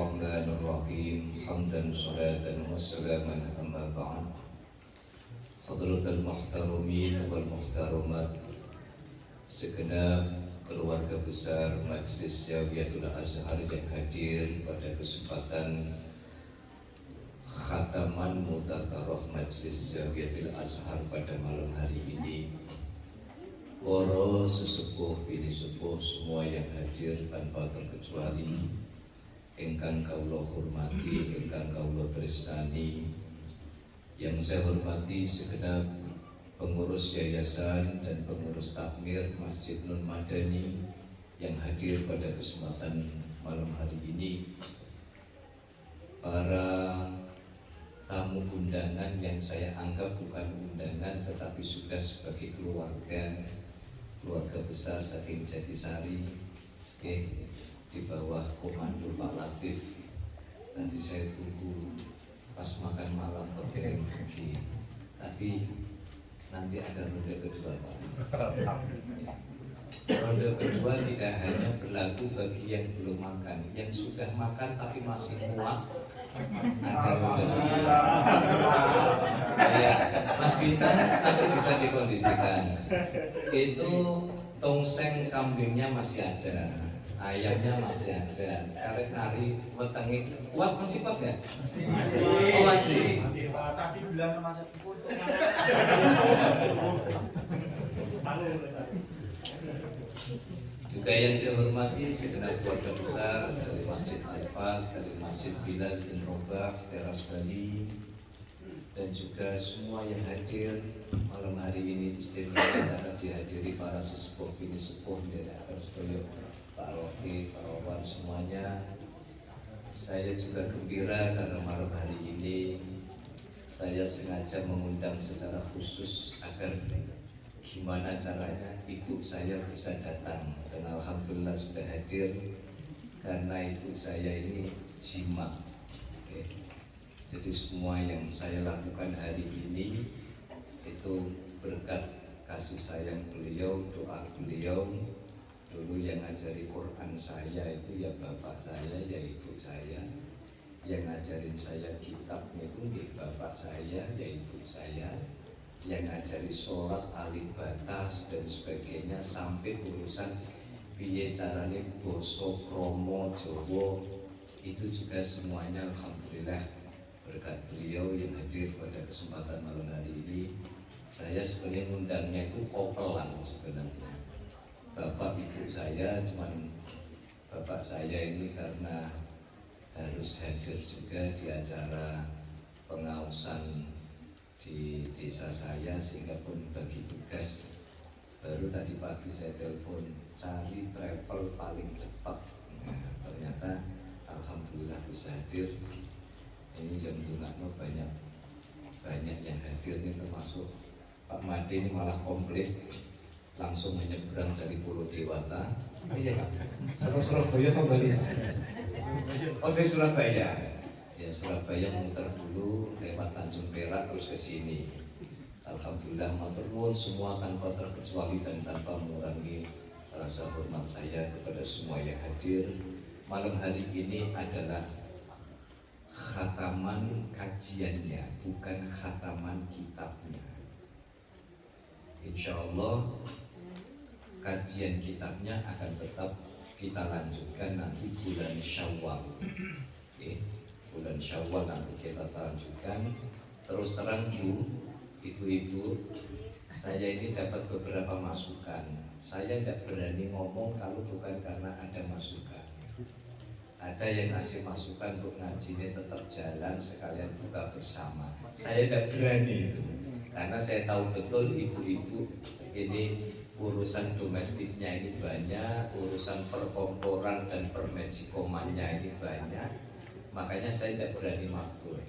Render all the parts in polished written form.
Bismillahirrahmanirrahim. Hamdan salatan wa salaman amma ba'd. Hadratul muhtaramin wal muhtaramat, segenap keluarga besar Majelis Zawiyatul Azhar yang hadir pada kesempatan khataman mudzakarah Majelis Zawiyatul Azhar pada malam hari ini. Para sesepuh bini sepuh semua yang hadir tanpa terkecuali, ingkang kawula hormati, ingkang kawula tresnani, yang saya hormati segenap pengurus yayasan dan pengurus takmir Masjid Nun Madani yang hadir pada kesempatan malam hari ini, para tamu undangan yang saya anggap bukan undangan tetapi sudah sebagai keluarga besar saking Jatisari, di bawah komando Pak Latif. Tadi saya tunggu pas makan malam kepiring tinggi, tapi nanti ada ronde kedua Pak. Ronde kedua tidak hanya berlaku bagi yang belum makan, yang sudah makan tapi masih muak, ada ronde kedua. Ya, Mas Bintang nanti bisa dikondisikan. Itu tongseng kambingnya masih ada, ayamnya masih ada, karek nari wetenge kuat masih kuat ya? Oh masih. Tadi bilang sama saya foto. Juga yang saya hormati segenap keluarga besar dari Masjid Al-Fat, dari Masjid Bilal bin Rabah, Teras Bali, dan juga semua yang hadir malam hari ini istimewa karena dihadiri para sesepuh bini sepuh dari Arstoyo, Pak Rofi, Pak Wawan semuanya. Saya juga gembira karena malam hari ini saya sengaja mengundang secara khusus agar gimana caranya ibu saya bisa datang, dan alhamdulillah sudah hadir karena ibu saya ini jimat. Jadi semua yang saya lakukan hari ini itu berkat kasih sayang beliau, doa beliau. Dulu yang ngajari Quran saya itu ya bapak saya, ya ibu saya. Yang ngajarin saya kitab itu ya bapak saya, ya ibu saya. Yang ngajari sholat, alif batas dan sebagainya, sampai urusan piye carane basa krama Jawa, itu juga semuanya alhamdulillah berkat beliau yang hadir pada kesempatan malam hari ini. Saya sebenarnya ngundangnya itu kopelan sebenarnya. Bapak ibu saya, cuman bapak saya ini karena harus hadir juga di acara pengausan di desa saya sehingga pun bagi tugas. Baru tadi pagi saya telepon cari travel paling cepat. Nah, ternyata alhamdulillah bisa hadir. Ini jam Dunakno banyak yang hadir ini, termasuk Pak Made ini malah komplit langsung menyeberang dari Pulau Dewata. Iya Pak, sama Surabaya kembali. Oh dari Surabaya. Ya Surabaya muter dulu lewat Tanjung Perak terus ke sini. Alhamdulillah matur nuwun semua tanpa terkecuali dan tanpa mengurangi rasa hormat saya kepada semua yang hadir. Malam hari ini adalah khataman kajiannya, bukan khataman kitabnya. Insya Allah kajian kitabnya akan tetap kita lanjutkan nanti bulan Syawal. Bulan Syawal nanti kita lanjutkan. Terus terang ibu-ibu, saya ini dapat beberapa masukan. Saya tidak berani ngomong kalau bukan karena ada masukan. Ada yang ngasih masukan untuk ngajinya tetap jalan sekalian buka bersama. Saya tidak berani itu, karena saya tahu betul ibu-ibu ini urusan domestiknya ini banyak, urusan perkomporan dan permejikomannya ini banyak. Makanya saya tidak berani makbul.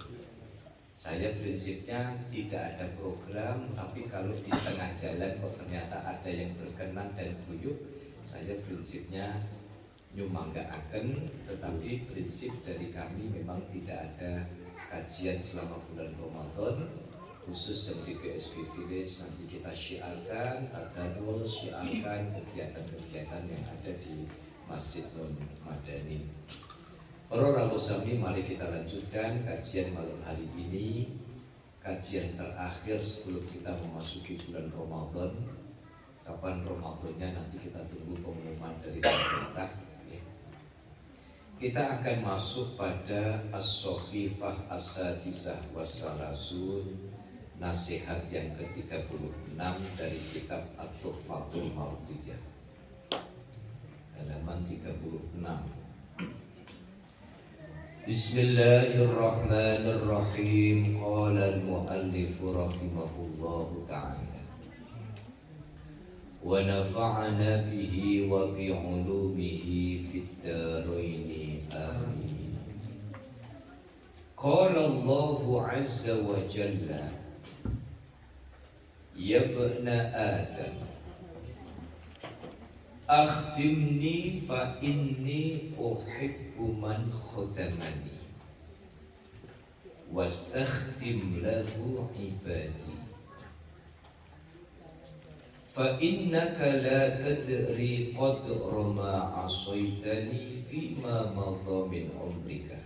Saya prinsipnya tidak ada program, tapi kalau di tengah jalan kok ternyata ada yang berkenan dan guyup, saya prinsipnya nyumanggaaken, tetapi prinsip dari kami memang tidak ada kajian selama bulan Ramadan khusus yang di PSB Village. Nanti kita syiarkan, tadarus, syiarkan kegiatan-kegiatan yang ada di Masjid Nun Madani. Para Rabbusami, mari kita lanjutkan kajian malam hari ini, kajian terakhir sebelum kita memasuki bulan Ramadan. Kapan Ramadannya nanti kita tunggu pengumuman dari pemerintah. Kita akan masuk pada As-Sohifah As-Sadisah Wassalasun, nasihat yang ke-36 dari kitab At-Tuhfatul Mardiyah, halaman 36. Bismillahirrahmanirrahim. Qala al-muallif rahimahullahu ta'ala wa nafa'ana bihi wa bi'ulumihi fid daraini amin. Qala Allahu azza wa jalla ya ibna Adam akhdimni fa inni uhibbu man khadamani wastakhdim lahu ibadi fa innaka la tadri qadra ma asaitani fima madha min umrika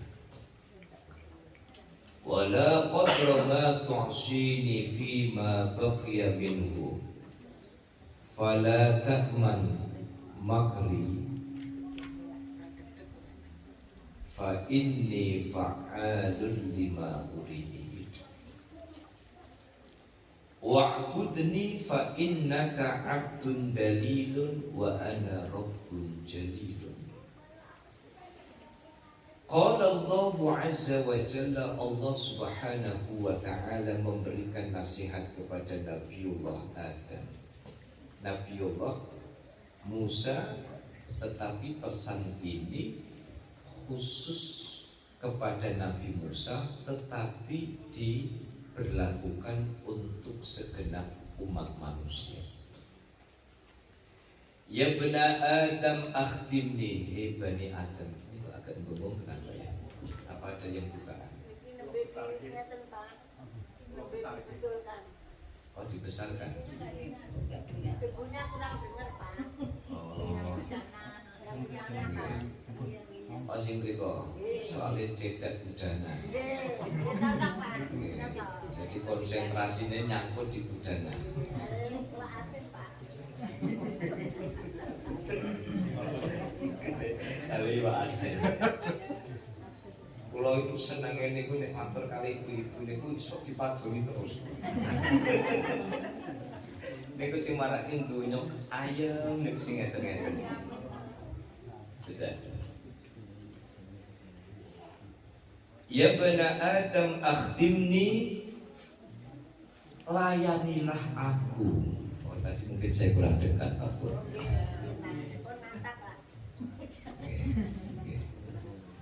wala qadra ma tu'sini fima baqiya minhu fala ta'man makri fa inni fa'alun lima urid wa'budni fa innaka 'abdun dalilun wa ana rabbun jalilun. Qala Allah azza wa jalla, Allah subhanahu wa ta'ala memberikan nasihat kepada Nabiullah Adam, Nabiullah Musa, tetapi pesan ini khusus kepada Nabi Musa, tetapi diberlakukan untuk segenap umat manusia. Ya bani Adam akhdimni, hei bani Adam. Ini agak ngomong kenapa ya? Apa ada yang bukaan? Oh, dibesarkan. Ibunya kurang dengar, Pak. Oh, sing mriko soalnya cedak budana. Jadi konsentrasinya nyangkut di budana. Kali wasen. Kulo itu seneng niku nek matur kali ibu-ibu niku iso dipadoni terus. Niku sing marahin donya ayem niku sing ngeten-ngeten. Sudah. Ya bani Adam akhdimni, layanilah aku. Oh, tadi mungkin saya kurang dekat Pak Pur.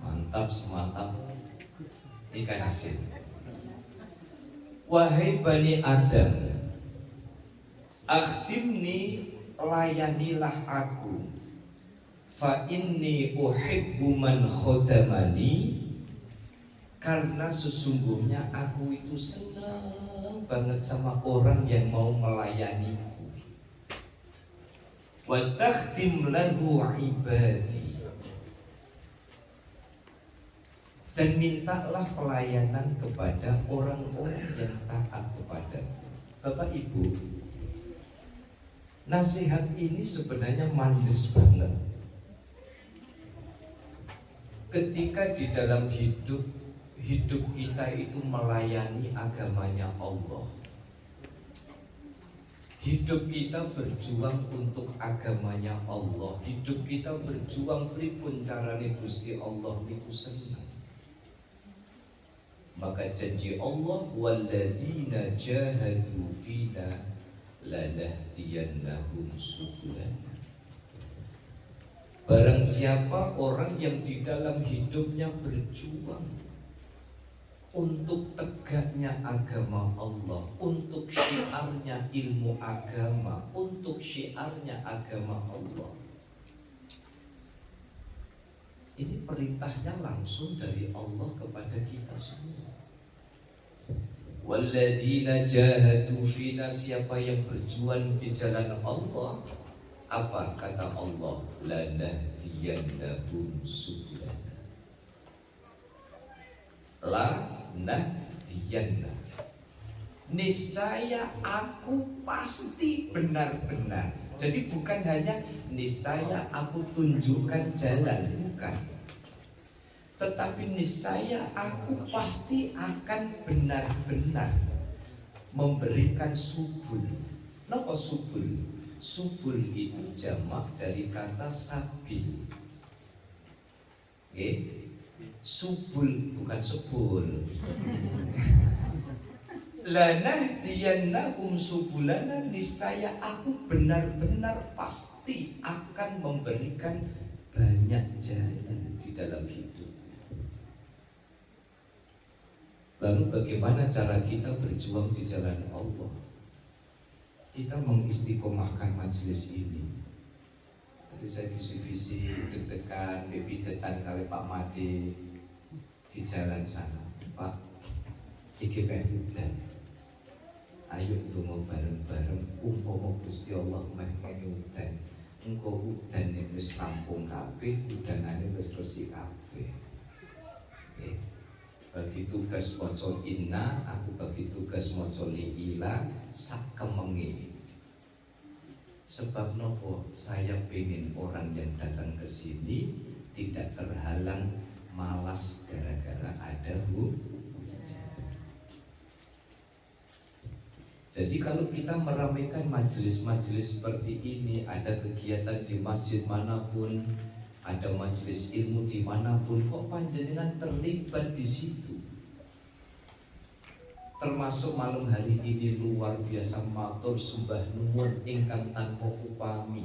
Mantap, semantap ikan asin. Wahai bani Adam, akhdimni, layanilah aku. Fa inni uhibbu man khadamani, karena sesungguhnya aku itu senang banget sama orang yang mau melayaniku. Wastakhdim lahu ibadi, dan mintalah pelayanan kepada orang-orang yang taat kepadaku. Bapak Ibu, nasihat ini sebenarnya manis banget. Ketika di dalam hidup kita itu melayani agamanya Allah, hidup kita berjuang untuk agamanya Allah, hidup kita berjuang pripun carane Gusti Allah niku senang. Maka janji Allah, walladzina jahadu fina lanahdiyannahum subulana. Barang siapa orang yang di dalam hidupnya berjuang untuk tegaknya agama Allah, untuk syiarnya ilmu agama, untuk syiarnya agama Allah, ini perintahnya langsung dari Allah kepada kita semua. Walladzina jahadu fina, siapa yang berjuang di jalan Allah, apa kata Allah? Lanahdiyannahum subulana, La nahdiyanna. Niscaya aku pasti benar-benar. Jadi bukan hanya niscaya aku tunjukkan jalan, bukan. Tetapi niscaya aku pasti akan benar-benar memberikan subul. Napa subul? Subul itu jamak dari kata sabil. Subul bukan subul. Lanahdiyannahum subulana, niscaya aku benar-benar pasti akan memberikan banyak jalan di dalam hidup. Lalu bagaimana cara kita berjuang di jalan Allah? Kita mengistiqomahkan majelis ini. Tadi saya visi-visi deg-degan, pijetan kali Pak Made di jalan sana. Pak, iki hudan. Ayo tunggu bareng-bareng. Umpama Gusti Allah meh hudan. Engko hudan wis rampung kabeh, udanane wis resik kabeh. Bagi tugas maca inna, aku bagi tugas maca liila sak kemenge. Sebab nopo? Saya pengen orang yang datang ke sini tidak terhalang malas gara-gara ada hujan. Jadi kalau kita meramaikan majelis-majelis seperti ini, ada kegiatan di masjid manapun, ada majelis ilmu dimanapun, kok panjenengan terlibat di situ. Termasuk malam hari ini luar biasa matur sembah nuwun ingkang tanpa upami.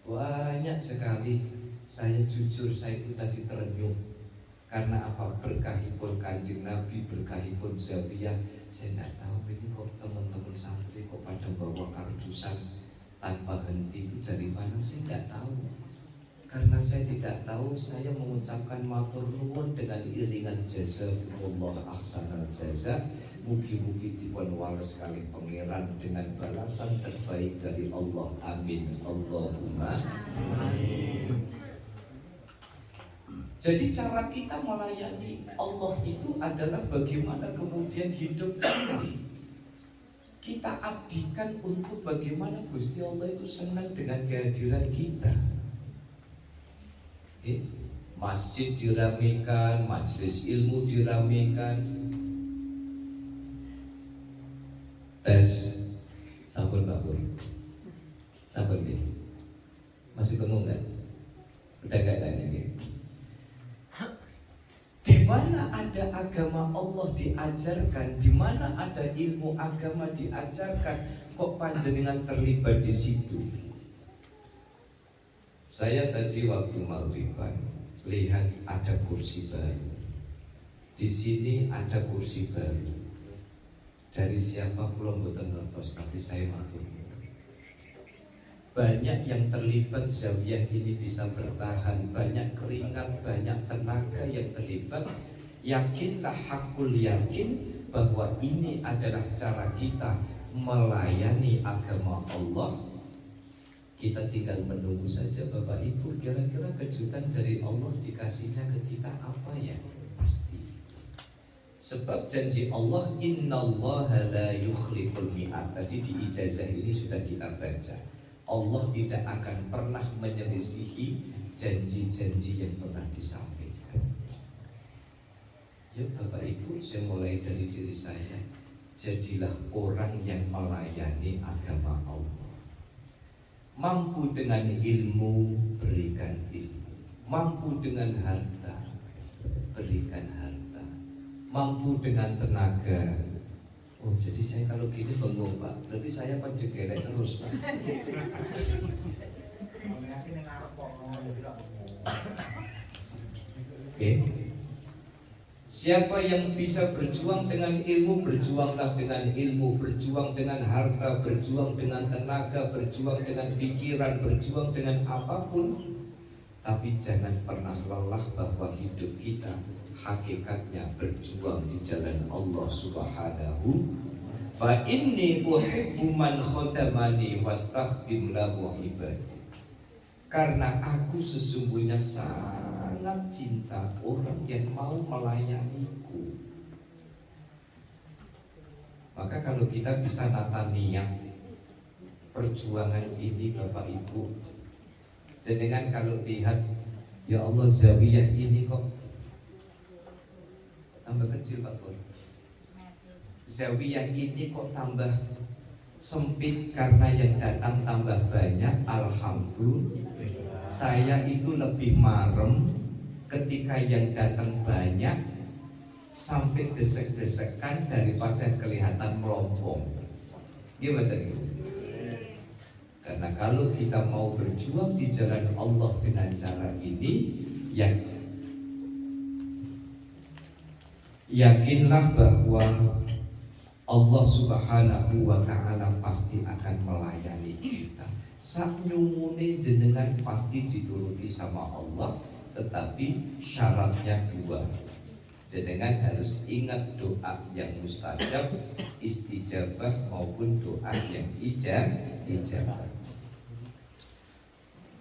Banyak sekali, saya jujur saya itu tadi terenyuh. Karena apa? Berkahipun Kanjeng Nabi, berkahipun Zawiyah. Saya tidak tahu ini kok teman-teman santri kok pada bawa kardusan tanpa henti itu dari mana, saya tidak tahu. Karena saya tidak tahu, saya mengucapkan matur nuwun dengan iringan jazakumullah ahsanal jaza. Mugi-mugi dipun wales kali pangeran dengan balasan terbaik dari Allah. Amin. Allahumma amin. Jadi cara kita melayani Allah itu adalah bagaimana kemudian hidup kita abdikan untuk bagaimana Gusti Allah itu senang dengan kehadiran kita. Masjid diramekan, majelis ilmu diramekan. Tes, sampun Pak Pur, sampun nih, masih bingung kan? Udah gak tanya nih. Di mana ada agama Allah diajarkan, di mana ada ilmu agama diajarkan, kok panjenengan terlibat di situ? Saya tadi waktu maghriban lihat ada kursi baru. Di sini ada kursi baru. Dari siapa belum mboten ngertos, tapi saya maklum. Banyak yang terlibat Zawiyah ini bisa bertahan, banyak keringat, banyak tenaga yang terlibat. Yakinlah, hakul yakin bahwa ini adalah cara kita melayani agama Allah. Kita tinggal menunggu saja Bapak Ibu, kira-kira kejutan dari Allah dikasihnya ke kita apa ya? Pasti. Sebab janji Allah, innallaha la yukhliful mi'ad. Tadi di ijazah ini sudah kita baca. Allah tidak akan pernah menyelisihi janji-janji yang pernah disampaikan. Ya Bapak Ibu, saya mulai dari diri saya. Jadilah orang yang melayani agama Allah. Mampu dengan ilmu, berikan ilmu. Mampu dengan harta, berikan harta. Mampu dengan tenaga. Oh, jadi saya kalau gini bengong Pak, berarti saya penjegelek terus Pak. Oke. Siapa yang bisa berjuang dengan ilmu, berjuanglah dengan ilmu, berjuang dengan harta, berjuang dengan tenaga, berjuang dengan pikiran, berjuang dengan apapun. Tapi jangan pernah lelah bahwa hidup kita hakikatnya berjuang di jalan Allah Subhanahu. Fa inni uhibbu man khadamani wastakhdim lahu ibadi. Karena aku sesungguhnya sangat sangat cinta orang yang mau melayaniku. Maka kalau kita bisa nata niat perjuangan ini Bapak Ibu, jenengan kalau lihat, ya Allah zawiyah ini kok tambah kecil Pak Pur. Zawiyah ini kok tambah sempit karena yang datang tambah banyak. Alhamdulillah, saya itu lebih marem ketika yang datang banyak sampai desek-desekan daripada kelihatan melompong. Gimana Ibu? Karena kalau kita mau berjuang di jalan Allah dengan cara ini, yakinlah bahwa Allah Subhanahu wa ta'ala pasti akan melayani kita. Sak nyumune jenengan pasti dituruti sama Allah, tetapi syaratnya dua. Jenengan harus ingat doa yang mustajab, istijabah maupun doa yang ijabah.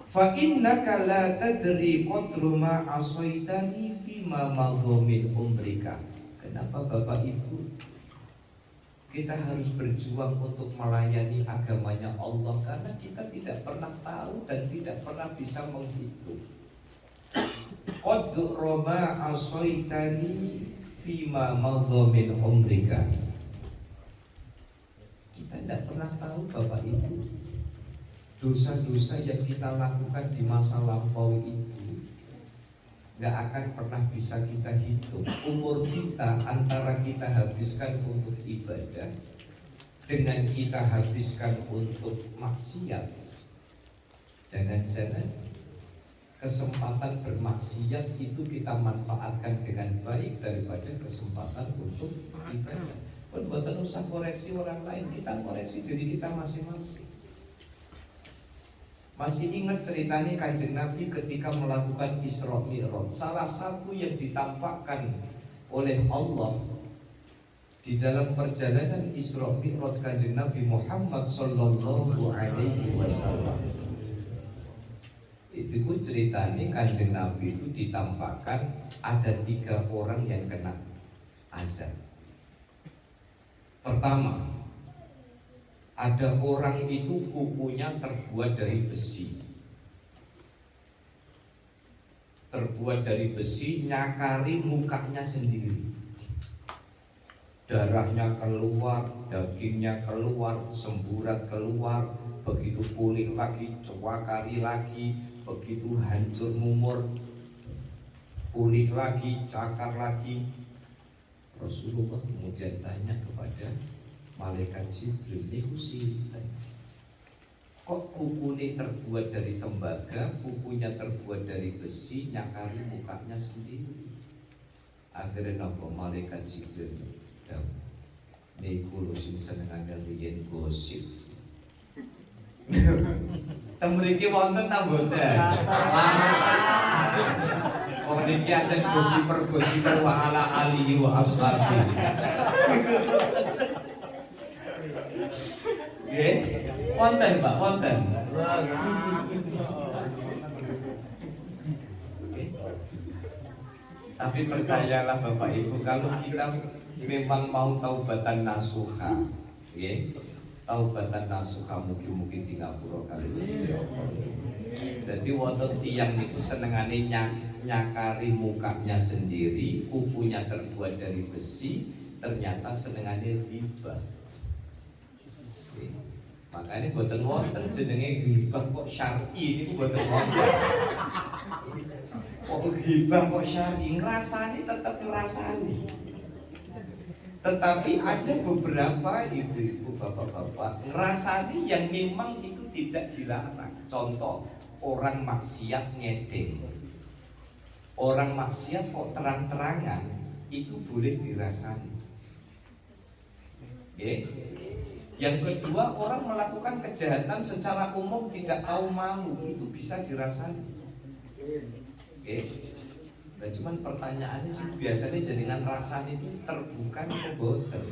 Fa innaka la tadri qadru ma asaitani fi ma madha min umrika. Kenapa Bapak Ibu kita harus berjuang untuk melayani agamanya Allah? Karena kita tidak pernah tahu dan tidak pernah bisa menghitung. Qadru ma asaitani fi ma madha min umrika. Kita tidak pernah tahu Bapak Ibu, dosa-dosa yang kita lakukan di masa lampau itu gak akan pernah bisa kita hitung. Umur kita antara kita habiskan untuk ibadah dengan kita habiskan untuk maksiat. Jangan-jangan kesempatan bermaksiat itu kita manfaatkan dengan baik daripada kesempatan untuk ibadah. Bukan usah koreksi orang lain, kita koreksi diri kita masing-masing. Masih ingat ceritanya Kanjeng Nabi ketika melakukan Isra Mi'raj. Salah satu yang ditampakkan oleh Allah di dalam perjalanan Isra Mi'raj Kanjeng Nabi Muhammad sallallahu alaihi wasallam. Itu ceritanya Kanjeng Nabi itu ditampakkan ada 3 orang yang kena azab. Pertama, ada orang itu kukunya terbuat dari besi. Terbuat dari besi, nyakari mukanya sendiri. Darahnya keluar, dagingnya keluar, semburat keluar. Begitu pulih lagi, cewakari lagi. Begitu hancur mumur, pulih lagi, cakar lagi. Rasulullah kemudian tanya kepada Malaikat Jibril, niku sinten? Kok kukunya terbuat dari tembaga, kukunya terbuat dari besi, nyakari mukanya sendiri? Akhirnya nopo Malaikat Jibril niku lho sing senengane riyen gosip. Temriki wonten ta mboten? Oh niki aja gosiper wa ala alihi wa ashabi. Nggih, wonten Pak, wonten. Tapi percayalah Bapak Ibu, kalau kita memang mau taubatan nasuha, nggih. Taubatan nasuha mugi-mugi tingapura kali Gusti Allah. Jadi wonten tiyang niku senengane nyakari mukanya sendiri, kukunya terbuat dari besi, ternyata senengane ghibah. Makanya boten wonten jenenge ghibah kok syar'i niku boten wonten. Kok ghibah kok syar'i, ngrasani tetep ngrasani. Tetapi ada beberapa ibu-ibu, bapak-bapak ngerasani yang memang itu tidak dilarang. Contoh, orang maksiat ngedeng. Orang maksiat kok terang-terangan, itu boleh dirasani. Okay. Yang kedua, orang melakukan kejahatan secara umum tidak tahu malu, itu bisa dirasani. Okay. Nah, cuman pertanyaannya sih biasanya jenengan rasanya itu terbuka atau boten.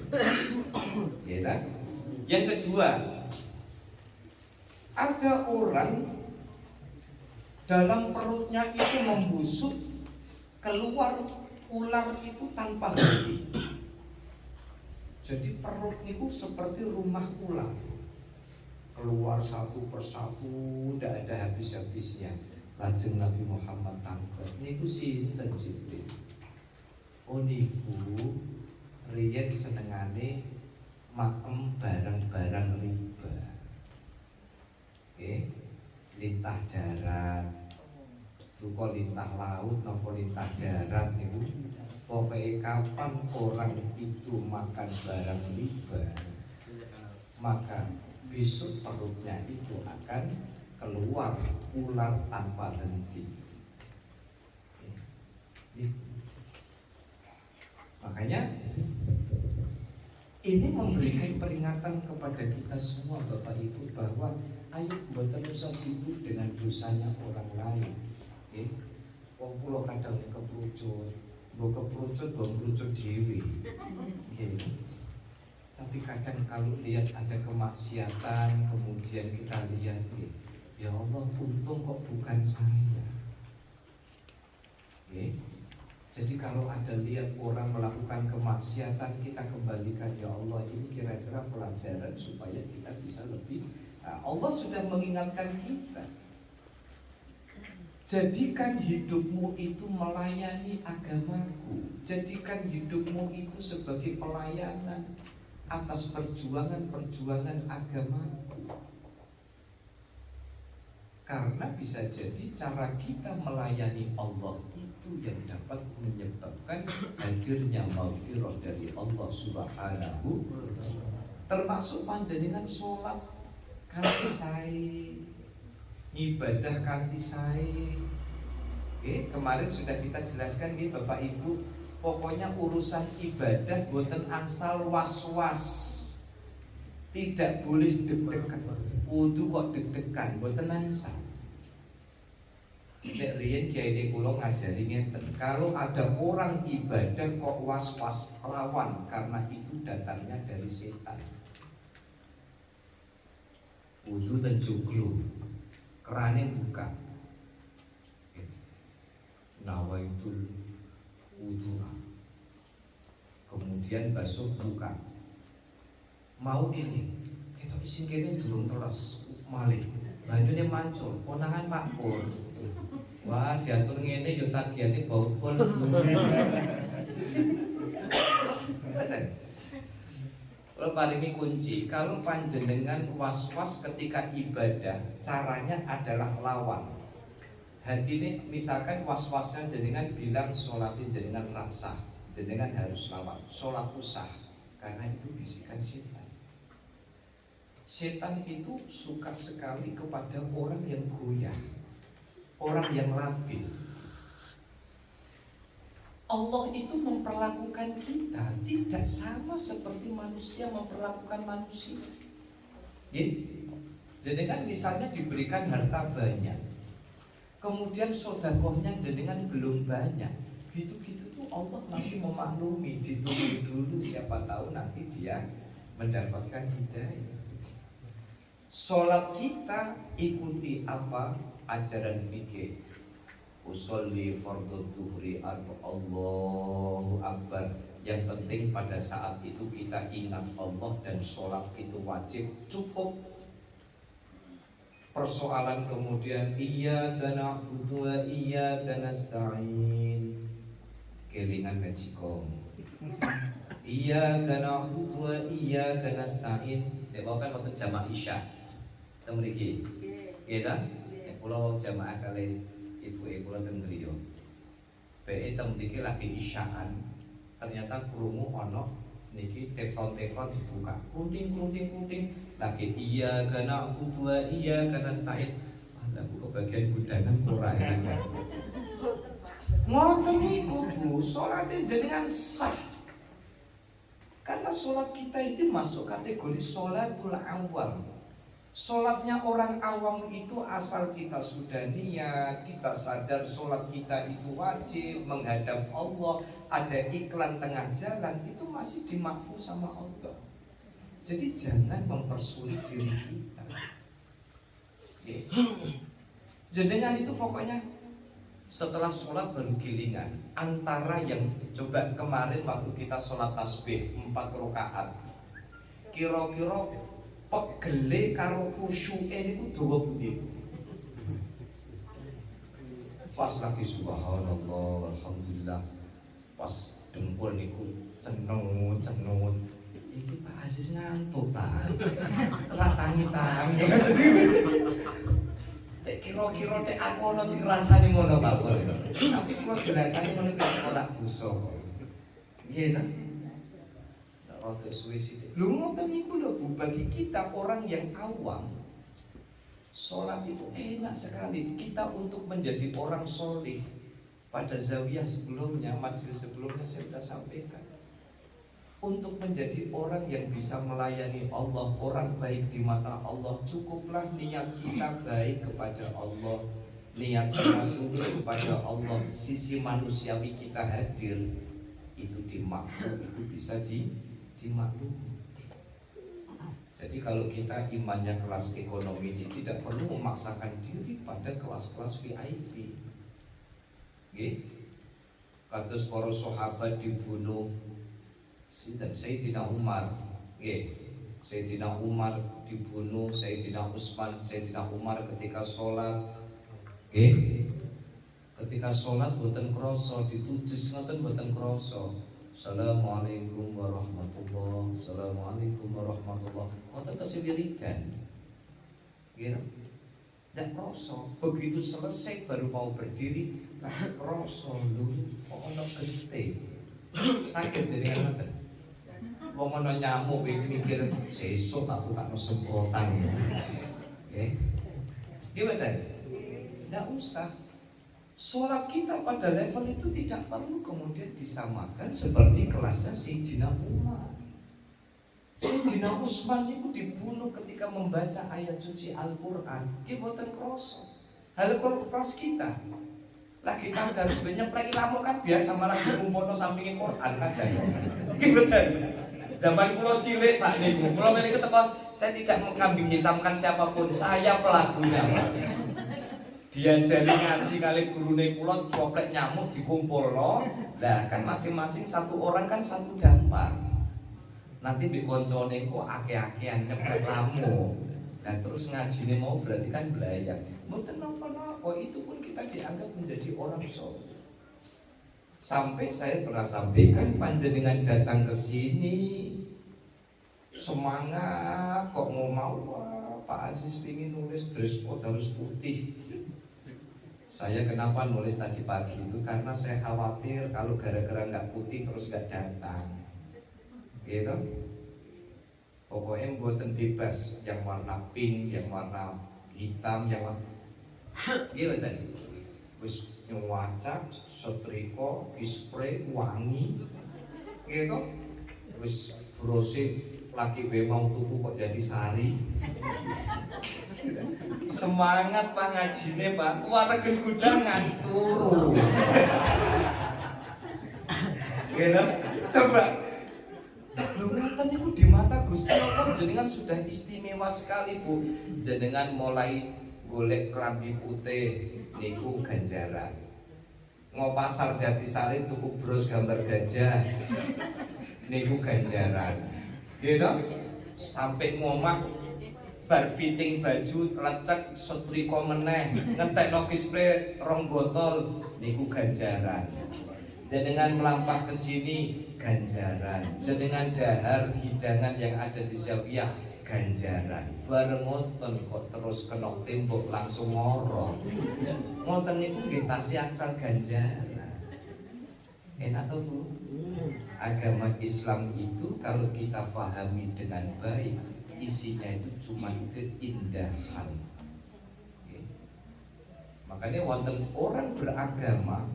Ya kan? Yang kedua, ada orang dalam perutnya itu membusuk keluar ular itu tanpa henti. Jadi perut itu seperti rumah ular, keluar satu persatu, tidak ada habis-habisnya. Lajeng Nabi Muhammad tangkep, niku sinten Jibril? Oh niku riyen senengane maem barang-barang riba. Oke, lintah darat, duka lintah laut, nopo lintah darat niku. Pokoknya kapan orang itu makan barang riba, maka besok perutnya itu akan keluar ular tanpa henti. Makanya ini memberikan peringatan kepada kita semua Bapak Ibu bahwa ayo mboten usah sibuk dengan dosanya orang lain. Wong kula kadang keprucut, mbok keprucut dhewe. Tapi kadang kalau lihat ada kemaksiatan, kemudian kita lihat, ya Allah, untung kok bukan saya. Jadi kalau ada lihat orang melakukan kemaksiatan, kita kembalikan, ya Allah, ini kira-kira pelajaran supaya kita bisa lebih. Allah sudah mengingatkan kita. Jadikan hidupmu itu melayani agamaku. Jadikan hidupmu itu sebagai pelayanan atas perjuangan-perjuangan agamaku. Karena bisa jadi cara kita melayani Allah itu yang dapat menyebabkan hadirnya maghfirah dari Allah Subhanahu. Termasuk panjenengan sholat kanthi sae, ibadah kanthi sae. Kemarin sudah kita jelaskan Bapak Ibu, pokoknya urusan ibadah boten angsal was-was. Tidak boleh deg-degan. Wudu kok deg-degan, boten angsal. Nek riyen kiai kula ngajari ngeten, kalau ada orang ibadah kok was-was, lawan, karena itu datangnya dari setan. Wudu ten joglo, kerane buka. Nawaitul wudu. Kemudian basuh buka. Mau ini, kita isin kene durung teles malih. Banyune mancul, konangan Pak Pur. Wah, diatur ngene yo tagiane bau pol. Kalau paringi kunci, kalau panjenengan was-was ketika ibadah, caranya adalah lawan. Hati ini misalkan was-wasnya jenengan bilang sholatin jenengan rasa, jenengan harus lawan, sholat usah, karena itu bisikan setan. Setan itu suka sekali kepada orang yang goyah, orang yang labil. Allah itu memperlakukan kita tidak sama seperti manusia memperlakukan manusia. Jenengan misalnya diberikan harta banyak, kemudian sedekahnya jenengan belum banyak, gitu-gitu tuh Allah masih memaklumi, ditunggu dulu, siapa tahu nanti dia mendapatkan hidayah. Sholat kita ikuti apa? Ajaran fikih. Usolli fardhu dhuhri Allahu Akbar. Yang penting pada saat itu kita ingat Allah dan sholat itu wajib, cukup. Persoalan kemudian iyyaka na'budu wa iyyaka nasta'in, kelingan majikom. Iyyaka na'budu wa iyyaka nasta'in. Dewa kan waktu jamaah Isya. Teng mriki. Nggih ta? Kula jamaah kali ibu-ibu kula teng mriki. Bae teng mriki lagi isyaan. Ternyata krungu ana niki telepon dibuka. Kunting. Lagi iyyaka na'budu wa iyyaka nasta'in. Lah kok bagian undangan ora enak. Ngoten niku Bu, salate jenengan sah. Karena sholat kita itu masuk kategori sholatul awam. Sholatnya orang awam itu asal kita sudah niat, kita sadar sholat kita itu wajib menghadap Allah, ada iklan tengah jalan, itu masih dimakfu sama Allah. Jadi jangan mempersulit diri kita. Jenengan itu pokoknya setelah sholat baru gilingan. Antara yang coba kemarin waktu kita sholat tasbih 4 rakaat, kira-kira pegele karo khusyuke niku dawa pundi? Pas lagi subhanallah alhamdulillah, pas dengkul niku cenut. Iki Pak Aziz ngantuk ta. Tangi-tangi. Kira-kira tek aku ana sing rasane ngono Pak. Tapi kok dirasani ngono kok ora dosa. Nggih ta? Rada suwe sithik. Lho ngoten niku lho Bu, bagi kita orang yang awam, sholat itu enak sekali. Kita untuk menjadi orang soleh, pada zawiyah sebelumnya, majelis sebelumnya saya sudah sampaikan, untuk menjadi orang yang bisa melayani Allah, orang baik di mata Allah, cukuplah niat kita baik kepada Allah, niat kita tulus kepada Allah, sisi manusiawi kita hadir, itu dimaklum, itu bisa dimaklumi. Jadi kalau kita imannya kelas ekonomi, tidak perlu memaksakan diri pada kelas-kelas VIP. Nggih. Kados para sahabat dibunuh sinten Sayyidina Umar, nggih. Sayyidina Umar dibunuh, Sayyidina Utsman, Sayyidina Umar ketika sholat, nggih. Ketika sholat boten krasa, ditujes ngoten boten krasa. Assalamualaikum warahmatullahi, Assalamualaikum warahmatullahi. Ngoten tesih wiridan. Nggih. Ndak krasa, begitu selesai baru mau berdiri, lah krasa lho kok ana gete. Sakit jadi ngoten. Wong ana nyamuk iki mikir sesuk tak bukakno semprotan. Nggih. Nggih mboten? Ndak usah. Sholat kita pada level itu tidak perlu kemudian disamakan seperti kelasnya Sayyidina Umar. Sayyidina Utsman itu dibunuh ketika membaca ayat suci Al-Quran. Ini boten kroso. Hal kelas kita. Lah kita harus banyak lagi lamu kan biasa malah dikumpulno sampingin Quran kan. Ini betul. Zaman kula cilik Pak niku, kula menika ketemu saya tidak mengkambing hitamkan siapapun, saya pelakunya. Diajari ngaji kali gurune kula coplek nyamuk dikumpulno. Lah kan masing-masing satu orang kan satu dampak. Nanti mbek koncone kok akeh-akehan nyeprek lamu. Nah terus ngajine mau berarti kan belayak. Mboten napa-napa, itu pun kita dianggap menjadi orang soleh. Sampai saya pernah sampaikan panjenengan datang ke sini semangat kok mau Pak Aziz ingin nulis dress code harus putih. Saya kenapa nulis tadi pagi itu karena saya khawatir kalau gara-gara nggak putih terus nggak datang, gitu. Pokoknya buatan bebas, yang warna pink, yang warna hitam, yang warna, gitu tadi. Terus nyuaca, setrika, spray, wangi, gitu. Terus brosir lagi mau tuku kok jadi sari. Semangat Pak ngajine Pak, waregen gudang ngantur. Gitu, coba. Lho ngoten niku di mata Gusti Allah jenengan sudah istimewa sekali Bu. Jenengan mulai golek klambi putih niku ganjaran. Ngo pasar Jatisari tuku bros gambar gajah niku ganjaran. Gitu? Sampai ngomah bar fitting baju lecek setrika meneh ngetekno spray 2 botol niku ganjaran. Jenengan melampah ke sini ganjaran. Jenengan dahar hidangan yang ada di zawiyah ganjaran. Bareng ngoten kok terus kena tembok langsung ngoro. Ngoten niku nggih tasih aksal ganjaran. Enak tuh Bu. Agama Islam itu kalau kita pahami dengan baik, isinya itu cuma keindahan. Okay. Makanya wonten orang beragama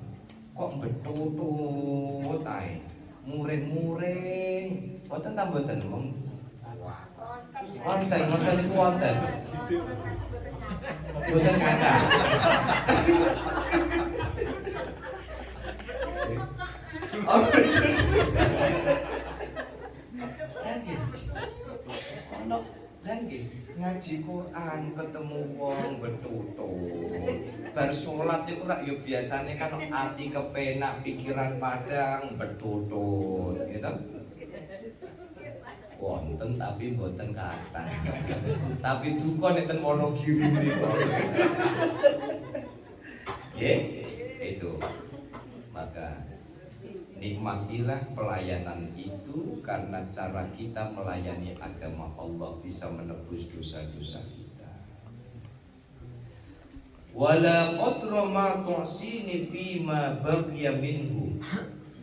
kok betutut ae, muring-muring, wonten ta mboten wong? Wonten niku wonten. Mboten kata. Oh, lagi ngaji Quran ketemu wong betutut bar sholat itu rak yo biasanya kan hati kepenak, pikiran padang, bertutut, gitu. Wonten tapi mboten kathah. Tapi duka nenten Wonogiri mriku. Nggih, itu. Maka nikmatilah pelayanan itu karena cara kita melayani agama Allah bisa menebus dosa-dosa kita. Wala qadra ma tu'sini fi ma baqiya minhu.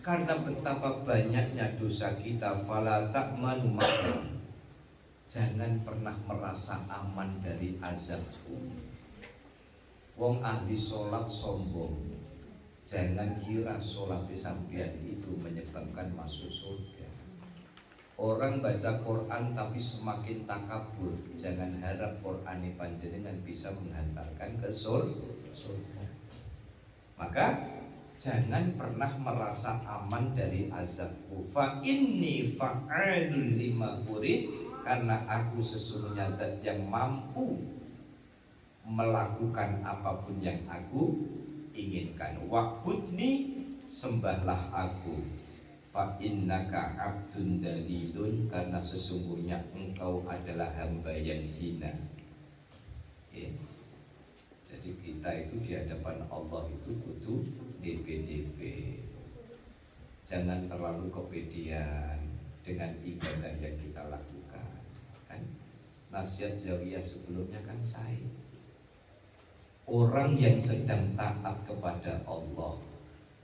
Karena betapa banyaknya dosa kita, fala ta'manu makra. Jangan pernah merasa aman dari azabku. Wong ahli sholat sombong. Jangan kira sholat di sampean itu menyebabkan masuk surga. Orang baca Quran tapi semakin takabur. Jangan harap Quran panjenengan bisa menghantarkan ke surga. Maka jangan pernah merasa aman dari azabku. Fa inni fa'alul lima urid, karena aku sesungguhnya zat yang mampu melakukan apapun yang aku inginkan. Wa'budni, sembahlah aku. Fa innaka abdun dalilun, karena sesungguhnya engkau adalah hamba yang hina. Jadi kita itu di hadapan Allah itu kudu DP. Jangan terlalu kepedean dengan ibadah yang kita lakukan. Kan nasihat Zawiyah sebelumnya kan saya. Orang yang sedang taat kepada Allah,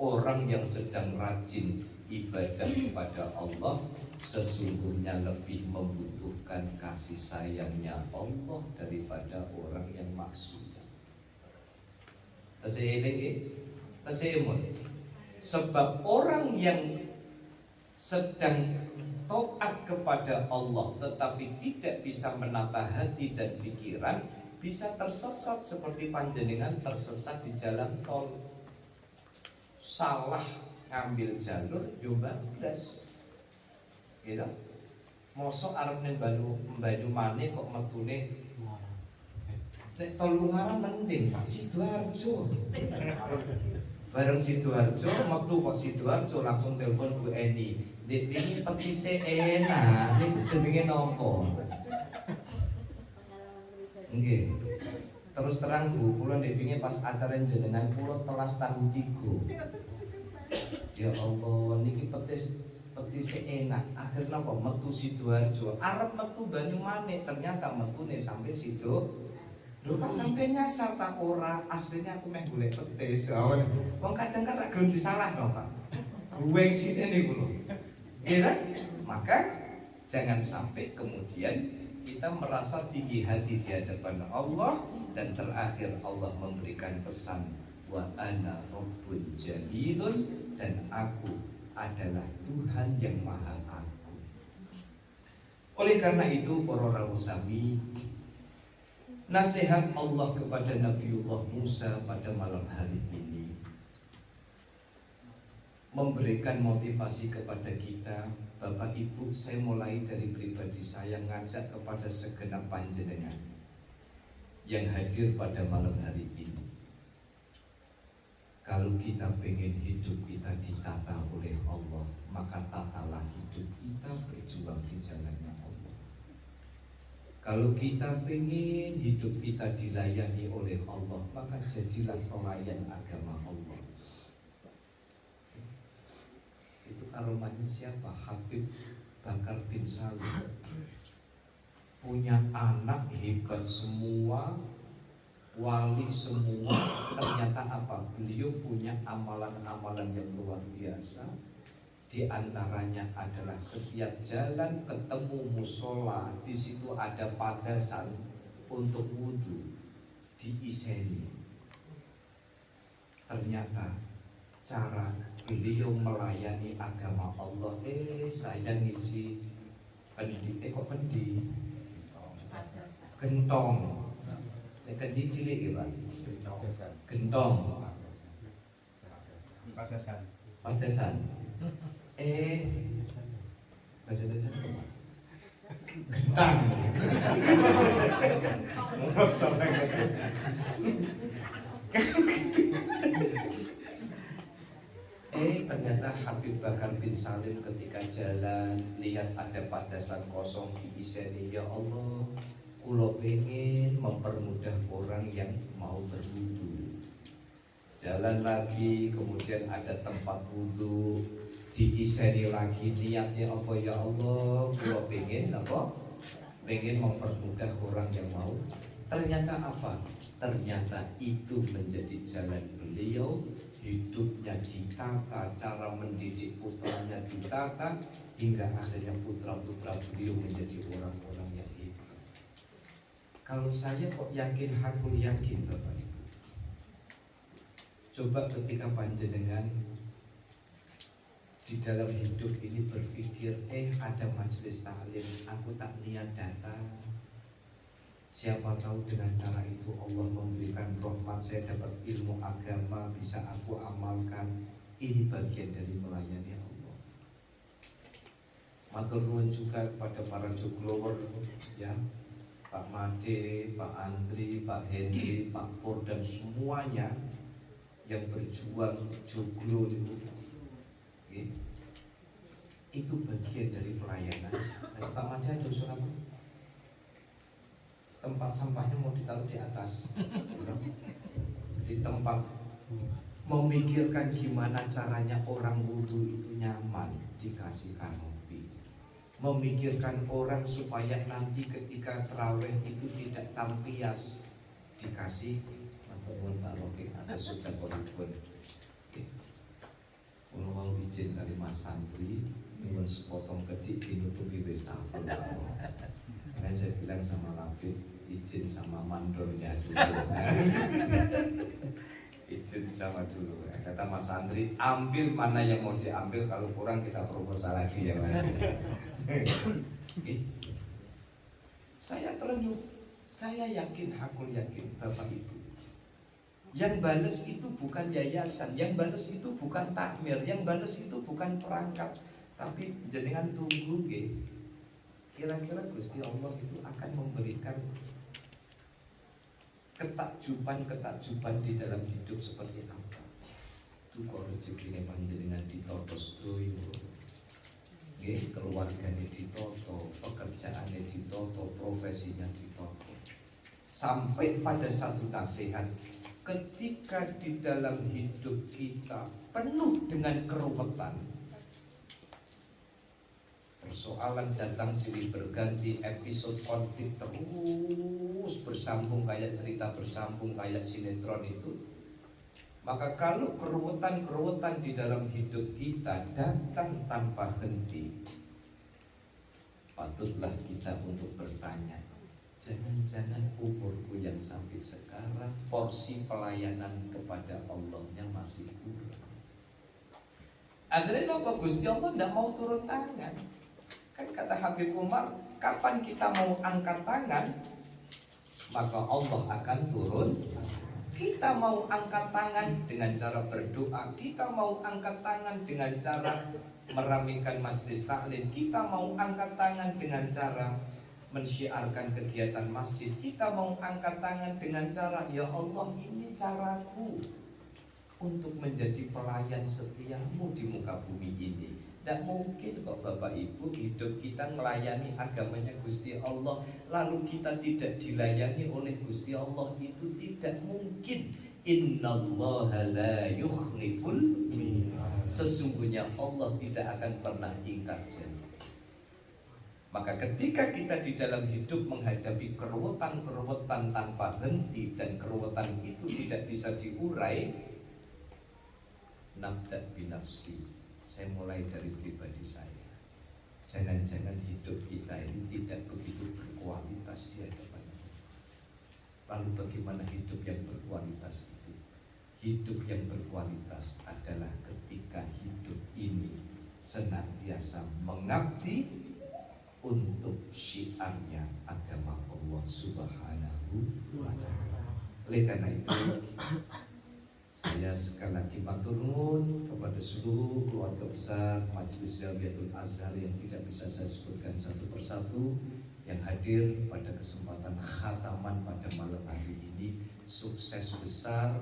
orang yang sedang rajin ibadah kepada Allah, sesungguhnya lebih membutuhkan kasih sayangnya Allah daripada orang yang maksiat. Sebab orang yang sedang taat kepada Allah tetapi tidak bisa menata hati dan pikiran, bisa tersesat seperti panjenengan tersesat di jalan tol. Salah ngambil jalur yo bablas. Gitu. Mosok arep ning Banyumane kok metune nek Tulungaran mending Pak Sidoarjo. Bareng Sidoarjo metu kok Sidoarjo langsung telepon Bu Eni. Dik wingi petise enak, niku jenenge napa? Nggih. Terus terang Bu, kula nek wingi pas acara jenengan kula telas tahu 3. Ya Allah, niki petise enak. Akhirnya kok metu Sidoarjo. Arep metu Banyumane, ternyata metune sampai Sido. Lho kok sampai nyasar tak ora, aslinya aku meh golek petis. Wong kadang kan ra gelem disalahno, Pak. Gue sine niku lho. Iya, maka jangan sampai kemudian kita merasa tinggi hati di hadapan Allah dan terakhir Allah memberikan pesan wa ana rabbun jalilun, dan aku adalah Tuhan yang maha agung. Oleh karena itu para rawuh sami, nasihat Allah kepada Nabiullah Musa pada malam hari ini memberikan motivasi kepada kita. Bapak Ibu, saya mulai dari pribadi saya ngajak kepada segenap panjenengan yang hadir pada malam hari ini. Kalau kita pengen hidup kita ditata oleh Allah, maka tatalah hidup kita berjuang di jalannya Allah. Kalau kita pengen hidup kita dilayani oleh Allah, maka jadilah pelayan agama Allah. Itu aromanya siapa? Habib Bakar bin Salim. Punya anak hebat semua, wali semua. Ternyata apa? Beliau punya amalan-amalan yang luar biasa. Di antaranya adalah setiap jalan ketemu musola, di situ ada padasan untuk wudhu, diiseni. Ternyata cara beliau melayani agama Allah, saya ngisi pendi, kok pendi? Gentong. Kendi cilik ya Pak? Gentong. Padasan. Bahasa Indonesia apa? Gentang. Ternyata Habib Bakar bin Salim ketika jalan lihat ada padasan kosong diiseni, ya Allah, kulo pengen mempermudah orang yang mau berwudu. Jalan lagi, kemudian ada tempat wudu, diiseni lagi, niatnya apa, ya Allah, kulo pengen apa? Pengen mempermudah orang yang mau. Ternyata apa? Ternyata itu menjadi jalan beliau. Hidupnya ditata, cara mendidik putranya ditata, hingga akhirnya putra-putra beliau menjadi orang-orang yang hebat. Kalau saya kok yakin, hakul yakin Bapak Ibu. Coba ketika panjenengan di dalam hidup ini berpikir, ada majelis taklim, aku tak niat datang. Siapa tahu dengan cara itu Allah memberikan rahmat, saya dapat ilmu agama, bisa aku amalkan. Ini bagian dari melayani Allah. Matur nuwun juga kepada para joglower, ya, Pak Made, Pak Andri, Pak Henry, Pak Pur, dan semuanya yang berjuang joglo itu. Okay. Itu bagian dari pelayanan. Dan Pak Made ada usul apa? Tempat sampahnya mau ditaruh di atas. Jadi tempat memikirkan gimana caranya orang wudhu itu nyaman, dikasih kanopi. Memikirkan orang supaya nanti ketika terawih itu tidak tampias, dikasih ataupun Pak Roki ada sudah korupun. Kalau mau izin kali Mas Santri, nyuwun sepotong kedik dinutupi wis tafel. Karena saya bilang sama Labib, izin sama mandornya dulu. Izin sama dulu. Kata Mas Andri, ambil mana yang mau diambil, kalau kurang kita proposal lagi yang lain. Saya terenyuh, saya yakin, hakul yakin Bapak Ibu. Yang bales itu bukan yayasan, yang bales itu bukan takmir, yang bales itu bukan perangkat, tapi jenengan tunggu nggih. Kira-kira Gusti Allah itu akan memberikan ketakjuban di dalam hidup seperti apa. Itu kalau rezekinya panjenengan ditotos doyo, keluarganya ditoto, pekerjaannya ditoto, profesinya ditoto. Sampai pada satu nasihat, ketika di dalam hidup kita penuh dengan keruwetan, persoalan datang silih berganti, episode konflik terus bersambung kayak cerita bersambung kayak sinetron itu. Maka kalau keruwetan di dalam hidup kita datang tanpa henti, patutlah kita untuk bertanya, jangan-jangan umurku yang sampai sekarang porsi pelayanan kepada Allahnya masih kurang. Akhirnya apa? Gusti Allah tidak mau turun tangan. Kan kata Habib Umar, kapan kita mau angkat tangan, maka Allah akan turun. Kita mau angkat tangan dengan cara berdoa, kita mau angkat tangan dengan cara meramaikan majelis taklim, kita mau angkat tangan dengan cara mensyiarkan kegiatan masjid, kita mau angkat tangan dengan cara, ya Allah, ini caraku untuk menjadi pelayan setiamu di muka bumi ini. Tidak mungkin kok Bapak Ibu hidup kita melayani agamanya Gusti Allah lalu kita tidak dilayani oleh Gusti Allah, itu tidak mungkin. Innallaha la yukhliful mi'ad. Sesungguhnya Allah tidak akan pernah ingkar janji. Maka ketika kita di dalam hidup menghadapi keruwetan tanpa henti dan keruwetan itu tidak bisa diurai, nabda binafsi. Saya mulai dari pribadi saya. Jangan-jangan hidup kita ini tidak begitu berkualitas di hadapan Allah. Lalu bagaimana hidup yang berkualitas itu? Hidup yang berkualitas adalah ketika hidup ini senantiasa mengabdi untuk syiarnya agama Allah Subhanahu wa ta'ala. Oleh karena itu, saya sekali lagi matur nuwun kepada seluruh keluarga besar Majelis Zaliyatul Azhar yang tidak bisa saya sebutkan satu persatu yang hadir pada kesempatan khataman pada malam hari ini. Sukses besar,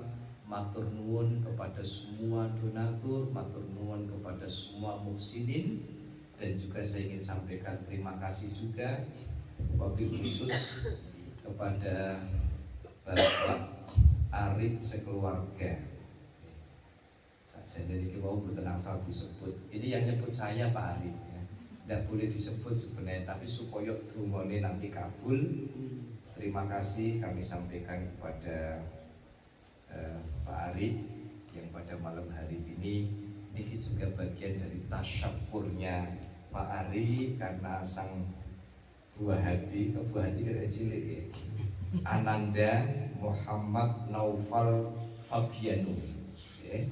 matur nuwun kepada semua donatur, matur nuwun kepada semua muhsinin, dan juga saya ingin sampaikan terima kasih juga wabil khusus kepada Bapak Arif sekeluarga. Saya dari mau bertenang asal disebut. Ini yang nyebut saya Pak Arif. Ya. Tidak boleh disebut sebenarnya, tapi supaya drumone nanti kabul. Terima kasih kami sampaikan kepada Pak Arif yang pada malam hari ini juga bagian dari tasyakurnya Pak Arif karena sang buah hati dari cilik ya. Ananda Muhammad Naufal Fabiano ya.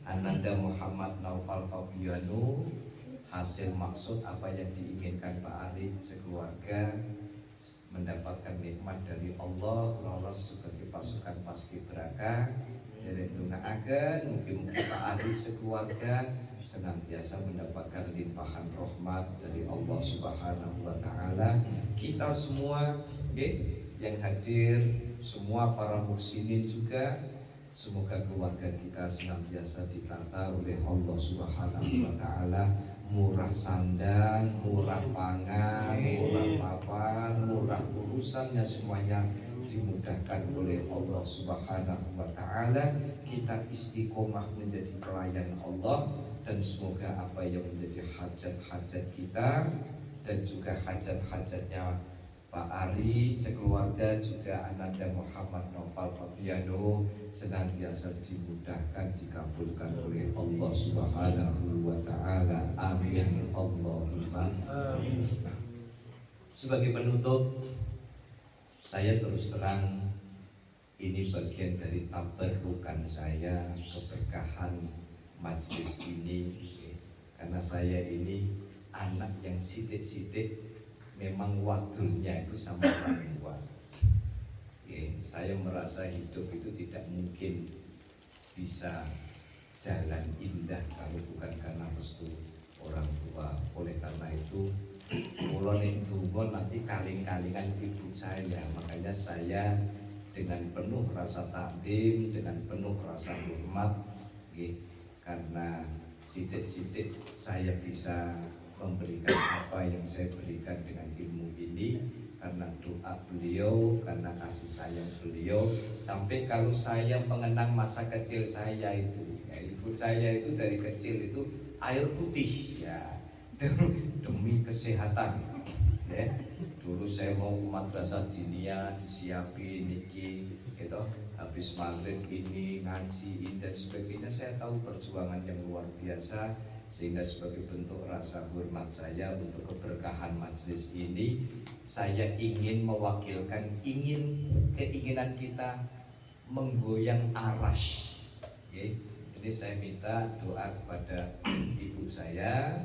Ananda Muhammad Naufal Fabiano, hasil maksud apa yang diinginkan Pak Arif sekeluarga mendapatkan nikmat dari Allah, lolos sebagai pasukan paskibraka. Dari doakan mungkin Pak Arif sekeluarga senantiasa mendapatkan limpahan rahmat dari Allah Subhanahu wa taala. Kita semua yang hadir, semua para muhsinin juga, semoga keluarga kita senantiasa ditata oleh Allah Subhanahu wa taala, murah sandang, murah pangan, murah papan, murah urusannya semuanya dimudahkan oleh Allah Subhanahu wa taala. Kita istiqomah menjadi pelayan Allah, dan semoga apa yang menjadi hajat-hajat kita dan juga hajat-hajatnya Pak Ari sekeluarga, juga Ananda Muhammad Naufal Fabiano senantiasa dimudahkan, dikabulkan oleh Allah Subhanahu wa taala. Amin Allahumma amin. Sebagai penutup, saya terus terang ini bagian dari tabarrukan saya, keberkahan majelis ini, karena saya ini anak yang sidik-sidik memang waktunya itu sama orang tua. Saya merasa hidup itu tidak mungkin bisa jalan indah kalau bukan karena restu orang tua. Oleh karena itu, kula nek ndonga nanti kaling-kalingan ibu saya. Makanya saya dengan penuh rasa takdim, dengan penuh rasa hormat, karena sidik-sidik saya bisa memberikan apa yang saya berikan dengan ilmu ini, karena doa beliau, karena kasih sayang beliau. Sampai kalau saya mengenang masa kecil saya itu, ya, ibu saya itu dari kecil itu air putih ya, demi kesehatan ya. Dulu saya mau madrasah diniyah disiapin niki gitu, habis maghrib ini ngaji dan sebagainya. Saya tahu perjuangan yang luar biasa, sehingga sebagai bentuk rasa hormat saya untuk keberkahan majelis ini, saya ingin mewakilkan keinginan kita menggoyang arash. Jadi saya minta doa kepada ibu saya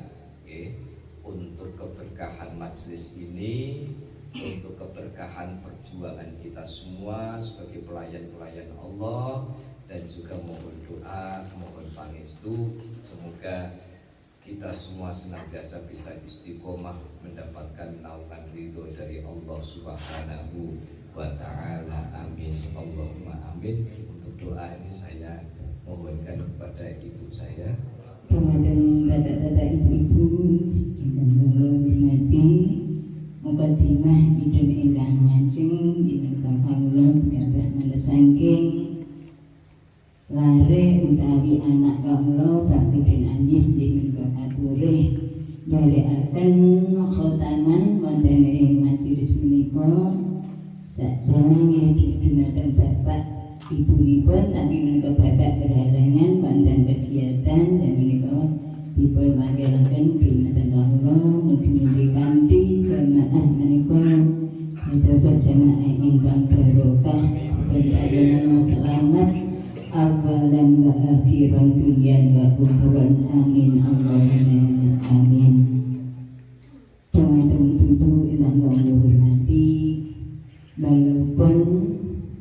untuk keberkahan majelis ini, untuk keberkahan perjuangan kita semua sebagai pelayan-pelayan Allah, dan juga mohon doa, mohon pangestu, semoga kita semua senantiasa bisa istiqomah mendapatkan naungan ridho dari Allah Subhanahu wa taala. Amin Allahumma amin. Untuk doa ini saya mohonkan kepada ibu saya. Ramadan bapak-bapak ibu-ibu ingkang kula hormati, mukadimah idun ingkang ngajeng ingkang kawula gadah nalesangking lare utawi anak kawula bakudin anjis dipun katurih nderekaken khotaman wonten ing majelis menika. Sakjane dumateng bapak ibunipun, tapi menika bapak berhalangan wonten kegiatan dan menika dipun manggilaken dumateng kawula mugi-mugi kanthi jamaah menika dados jamaah ingkang barokah berparingan selamat awalan wa akhiran dunia wa ukhuran. Amin Allahumma amin. Teman-teman ibu ingkang kula hormati, walaupun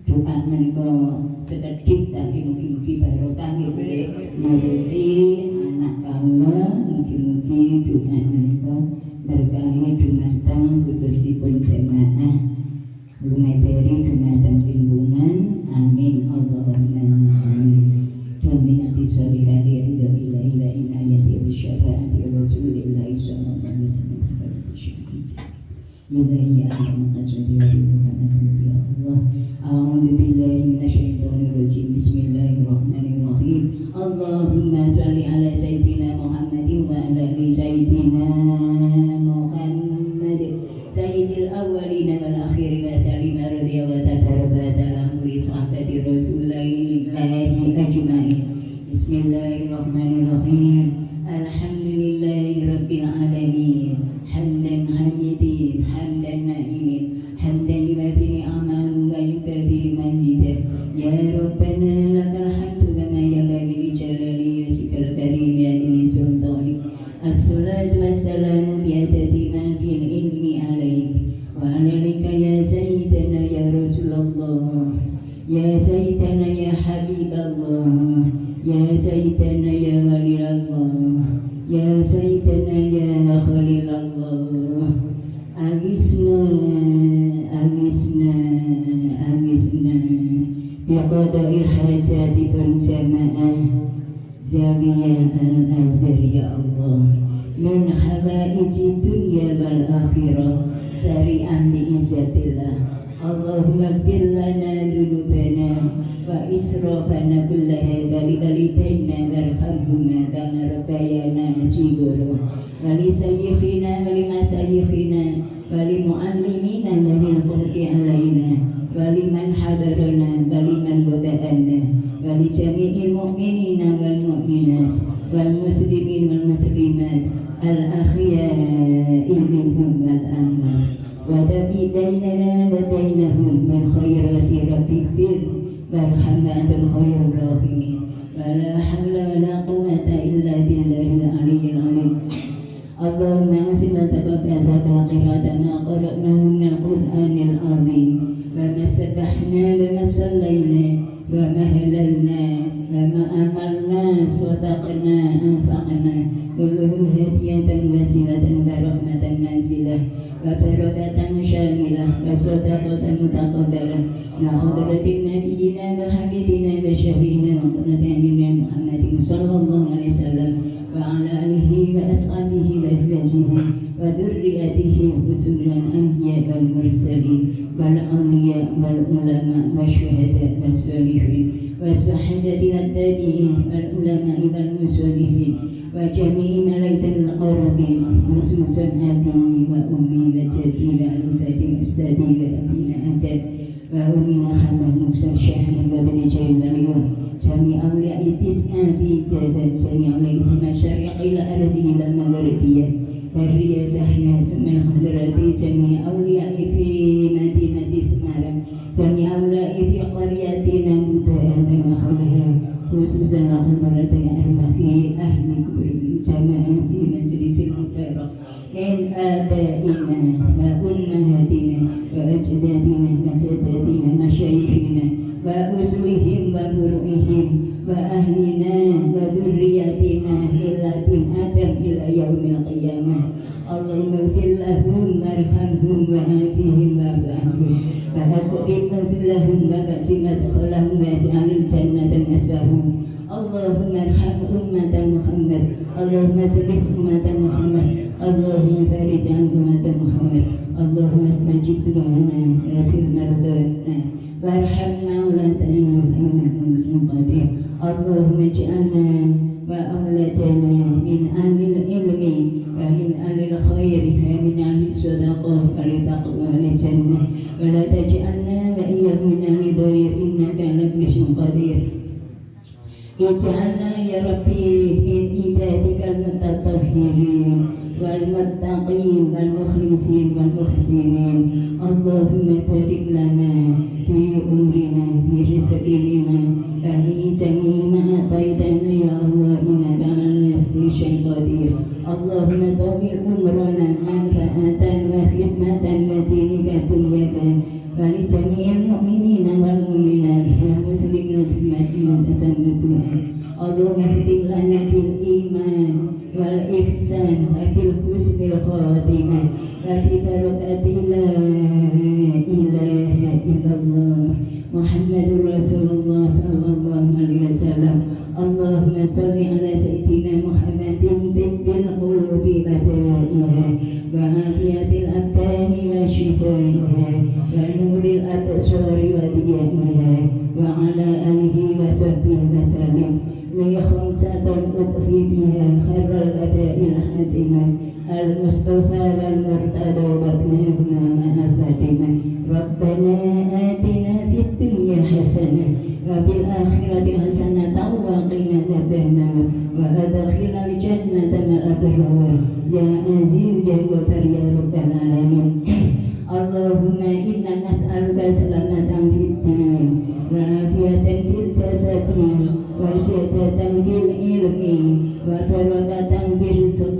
doa menika sekedhik tapi mugi-mugi barokah nggih nuruti anak kawula, mugi-mugi doa menika berkahi dumateng khususipun jamaah lumampiri dumateng lingkungan. Amin Allahumma amin. ilahi anta maqsudi wa ya Allah. A'udzu billahi minasyaitonir rajim. Bismillahirrahmanirrahim. Allahumma shalli ala sayyidina Muhammadin wa ala ali sayyidina Muhammad sayyidil awwalin wal akhirin wa sallim radhiya wa tabaraka ta'ala li sahabati rasulillahi ajma'in. Bismillahirrahmanirrahim. Alhamdulillahi rabbil alamin. Hamdan hamidin, hamdan na'imin, hamdan lima fi ni'amahu wa yukafi mazidah. Ya Rabbana lakal hamdu kama yanbaghi li jalali wajhikal karim ya dini sultanik. Assalatu wassalamu bi'adadi ma fil ilmi alaik wa alaika ya sayyidana ya Rasulullah, ya sayyidana ya Habiballah, ya sayyidana ya Waliyallah, ya sayyidana ya Khalilallah. Agisna, agisna, agisna biqada'il hajati berjamaah Zawiyah al-Azhar ya Allah, min hawaiji dunya wal akhirah sari'an bi'izzatillah. Allahumma gfir lana dhunubana wa israfana kullaha wa li walidayna warhamhuma kama rabbayana shighara wa li sayyikhina wa li masayikhina wa li muallimina lil khalqi alaina wa li man hadarana wa li man wada'ana wa li jami'il mu'minina wal mu'minat wal muslimin wal muslimat al ahya'i minhum wal amwat wa dabi bainana wa bainahum min khairati rabbikfir warham antal khairur rahimin wa la hawla wa la quwwata illa billahil aliyyil azim. Allahumma usina taqabbal qira'ata ma qara'nahu min al-Qur'anil azim wa ma sabbahna wa ma sallayna wa ma halalna wa ma amalna sadaqna anfaqna kulluhum hadiyatan wasilatan wa rahmatan nazilah wa barakatan syamilah wa sadaqatan mutaqabbalah ya hadratin nabiyyina wa habibina wa syafi'ina wa qurratina Muhammadin sallallahu alaihi wasallam wa ala alihi wa ashabihi wa azwajihi wa dzurriyyatihi khususan anbiya wal mursalin wal awliya wal ulama wa syuhada wa sholihin wa sahabati wat tabi'in wal ulama wal muslimin wa jami'i malaikatil qarabin khususan abi wa ummi wa jaddi wa alifati wa ustadi wa abina adab wa umina hamad musa syahid wa bani jail waliyah jami' awliya itis'a fi jadat jami' awliya masyariqil ardi ila maghribiyah bariyah dahya sumil hadrati jami' awliya fi madinati Semarang jami' awliya fi qaryatina budaya wa khaliha khususan hadrati al-mahdi ahli jamaah fi majlisil mubarak min abaina wa ummahatina wa ajdadina wa jaddatina masyayikhina wa usulihim wa furu'ihim wa ahlina wa dhurriyyatina milladun adam ila yaumil qiyamah. Allahumma ighfir lahum warhamhum wa afihim wa fa'anhum wa akrim nuzulahum wa ba'simat khalahum wa as'alil jannata masbahum. Allahumma arham ummata Muhammad, Allahumma salih ummata Muhammad, Allahumma farij an ummata Muhammad, Allahumma astajib du'ana wasil mardana warham maulatana innaka muslim qadir. Allahumma ij'alna wa auladana min ahlil ilmi wa min ahlil khairi wa min ahlil sadaqah wa li taqwa wa li jannah wa la taj'alna wa iyyahum min ahli dhair innaka ala kulli syai'in qadir. Ij'alna ya Rabbi min ibadikal mutatahhirin wal muttaqin wal mukhlisin wal muhsinin. Allahumma barik lana fi umrina fi rizqina wa fi jami'i ma ataitana ya Allah innaka ala kulli syai'in qadir. Allahumma tawil umrana manfaatan wa khidmatan wa dinika dunyaka wa li jami'il mu'minina wal mu'minat wal muslimina ajma'in tasammutuha. Allahumma khtim lana bil iman wal ihsan wa bil husnil khatimah wa bi barakati la ilaha illallah Muhammadur Rasulullah sallallahu alaihi wasallam. Allahumma salli ala sayyidina Muhammadin tibbil qulubi wa da'iha wa afiyatil abdani wa وصحبه وسلم لخمسة أطفي بها خير الأداء الحاتمة المصطفى والمرتضى وابنهما مع فاطمة ربنا آتنا في الدنيا حسنة وفي الآخرة حسنة وقنا عذاب النار وأدخلنا الجنة مع الأبرار يا عزيز يا غفار يا رب العالمين اللهم إنا نسألك سلامة في الدين وعافية في الجسد وسعادة في العلم وبركة في الرزق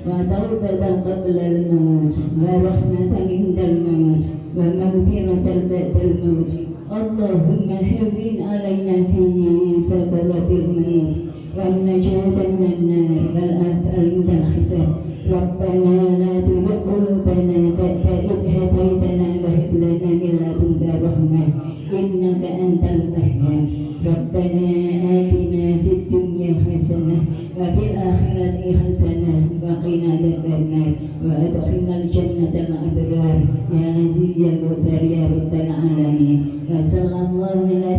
وتوبة قبل الموت ورحمة عند الموت ومغفرة بعد الموت اللهم هون علينا في سكرات الموت والنجاة من النار والآثار عند الحساب ربنا لا تزغ قلوبنا بعد إذ هديتنا وهب لنا من لدنك رحمة إنك أنت الوهاب ربنا آتنا في الدنيا حسنة وفي الآخرة حسنة وقنا عذاب النار وأدخلنا الجنة مع الأبرار يا عزيز يا غفار يا رب العالمين وصلى الله على